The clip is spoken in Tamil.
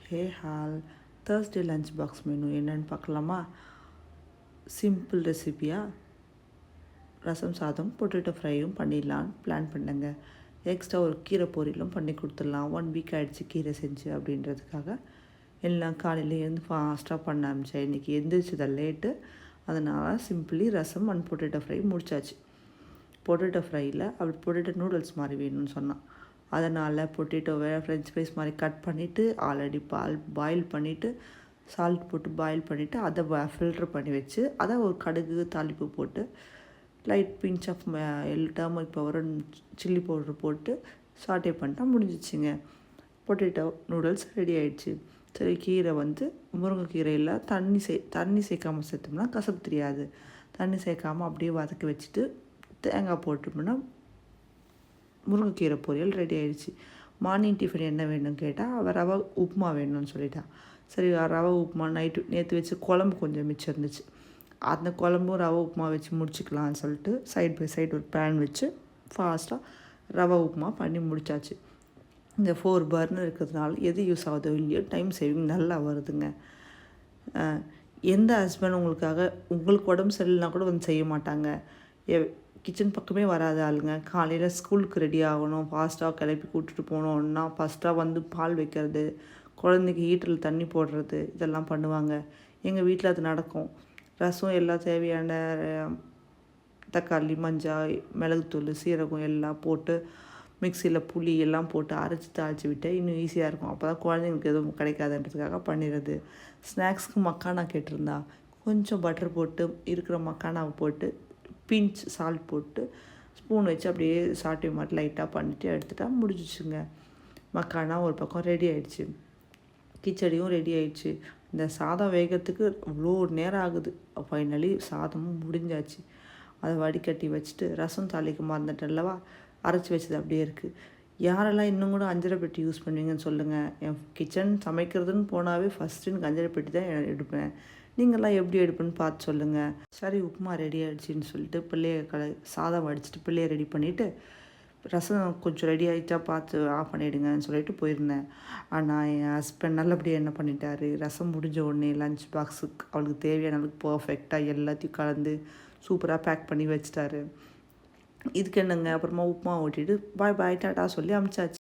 ஹே all Thursday lunch box menu என்னென்னு பார்க்கலாமா? சிம்பிள் ரெசிபியாக ரசம் சாதம் பொட்டேட்டோ ஃப்ரையும் பண்ணிடலான்னு பிளான் பண்ணுங்க. எக்ஸ்ட்ரா ஒரு கீரை பொரியலும் பண்ணி கொடுத்துடலாம். 1 வீக் ஆகிடுச்சு கீரை செஞ்சு அப்படின்றதுக்காக எல்லாம் காலையில் எழுந்து ஃபாஸ்ட்டாக பண்ண ஆரம்பித்தேன். இன்றைக்கி எந்திரிச்சதை லேட்டு, அதனால் simply rasam and potato fry முடிச்சாச்சு. பொட்டேட்டோ ஃப்ரையில் அவள் பொட்டேட்டோ நூடுல்ஸ் மாதிரி வேணும்னு சொன்னான். அதனால் பொட்டேட்டோவை ஃப்ரெஞ்ச் ஃப்ரைஸ் மாதிரி கட் பண்ணிவிட்டு ஆல்ரெடி பாயில் பண்ணிவிட்டு சால்ட் போட்டு பாயில் பண்ணிவிட்டு அதை ஃபில்ட்ரு பண்ணி வச்சு அதை ஒரு கடுகு தாளிப்பு போட்டு light pinch of turmeric powder chilli powder போட்டு சாட்டே பண்ணிட்டா முடிஞ்சிச்சுங்க. பொட்டேட்டோ நூடுல்ஸ் ரெடி ஆகிடுச்சு. சரி, கீரை முருங்கைக்கீரையில் தண்ணி சேர்க்காமல் சேர்த்தோம்னா கசப்பு தெரியாது. தண்ணி சேர்க்காமல் அப்படியே வதக்கி வச்சுட்டு தேங்காய் போட்டோம்னா முருங்கைக்கீரை பொரியல் ரெடி ஆகிடுச்சு. மார்னிங் டிஃபன் என்ன வேணும்னு கேட்டால் அவள் ரவை உப்புமா வேணும்னு சொல்லிட்டாள். சரி, ரவை உப்புமா நேற்று வச்சு குழம்பு கொஞ்சம் மிச்சம் இருந்துச்சு. அந்த குழம்பும் ரவை உப்புமா வச்சு முடிச்சுக்கலான்னு சொல்லிட்டு சைட் பை சைடு ஒரு பேன் வச்சு ஃபாஸ்ட்டாக ரவை உப்புமா பண்ணி முடித்தாச்சு. இந்த 4 பர்னர் இருக்கிறதுனால எது யூஸ் ஆகுதோ இல்லையோ டைம் சேவிங் நல்லா வருதுங்க. எந்த ஹஸ்பண்ட் உங்களுக்கு உடம்பு சரியில்லைனா கூட செய்ய மாட்டாங்க. கிச்சன் பக்கமே வராத ஆளுங்க. காலையில் ஸ்கூலுக்கு ரெடி ஆகணும், ஃபாஸ்ட்டாக கிளப்பி கூப்பிட்டுட்டு போனோன்னா ஃபஸ்ட்டாக பால் வைக்கிறது, குழந்தைக்கு ஹீட்டரில் தண்ணி போடுறது, இதெல்லாம் பண்ணுவாங்க. எங்கள் வீட்டில் அது நடக்கும். ரசம் எல்லாம் தேவையான தக்காளி, மஞ்சள், மிளகுத்தூள், சீரகம் எல்லாம் போட்டு மிக்சியில் புளி எல்லாம் போட்டு அரைச்சி தாளித்து விட்டால் இன்னும் ஈஸியாக இருக்கும். அப்போ தான் குழந்தைங்களுக்கு எதுவும் கிடைக்காதுன்றதுக்காக பண்ணிடுறது. ஸ்நாக்ஸ்க்கு மக்கானா கேட்டிருந்தா கொஞ்சம் பட்டர் போட்டு இருக்கிற மக்கானாவை போட்டு பிஞ்ச் சால்ட் போட்டு ஸ்பூன் வச்சு அப்படியே சாட்டை மாதிரி லைட்டாக பண்ணிவிட்டு எடுத்துட்டா முடிஞ்சிச்சுங்க. மக்கானா ஒரு பக்கம் ரெடி ஆகிடுச்சு. கிச்சடியும் ரெடி ஆகிடுச்சு. இந்த சாதம் வேகிறதுக்கு அவ்வளோ நேரம் ஆகுது. ஃபைனலி சாதமும் முடிஞ்சாச்சு. அதை வடிகட்டி வச்சுட்டு ரசம் தாளிக்க மறந்துட்டல்லவா, அரைச்சி வச்சது அப்படியே இருக்குது. யாரெல்லாம் இன்னும் கூட அஞ்சரை பெட்டி யூஸ் பண்ணுவீங்கன்னு சொல்லுங்கள். என் கிச்சன் சமைக்கிறதுன்னு போனாவே ஃபஸ்ட்டு எனக்கு அஞ்சரை பெட்டி தான் எடுப்பேன். நீங்கள்லாம் எப்படி எடுப்புன்னு பார்த்து சொல்லுங்கள். சரி, உப்புமா ரெடி ஆகிடுச்சின்னு சொல்லிட்டு சாதம் வடிச்சிட்டு பிள்ளைய ரெடி பண்ணிவிட்டு ரசம் கொஞ்சம் ரெடி ஆகிட்டா பார்த்து ஆஃப் பண்ணிவிடுங்கன்னு சொல்லிட்டு போயிருந்தேன். ஆனால் என் ஹஸ்பண்ட் நல்லபடியாக என்ன பண்ணிட்டாரு, ரசம் முடிஞ்ச உடனே லஞ்ச் பாக்ஸுக்கு அவளுக்கு தேவையான அளவுக்கு பர்ஃபெக்டாக எல்லாத்தையும் கலந்து சூப்பராக பேக் பண்ணி வச்சிட்டாரு. இதுக்கு என்னங்க, அப்புறமா உப்புமா ஓட்டிட்டு பாய் டாட்டா சொல்லி அனுப்பிச்சாச்சு.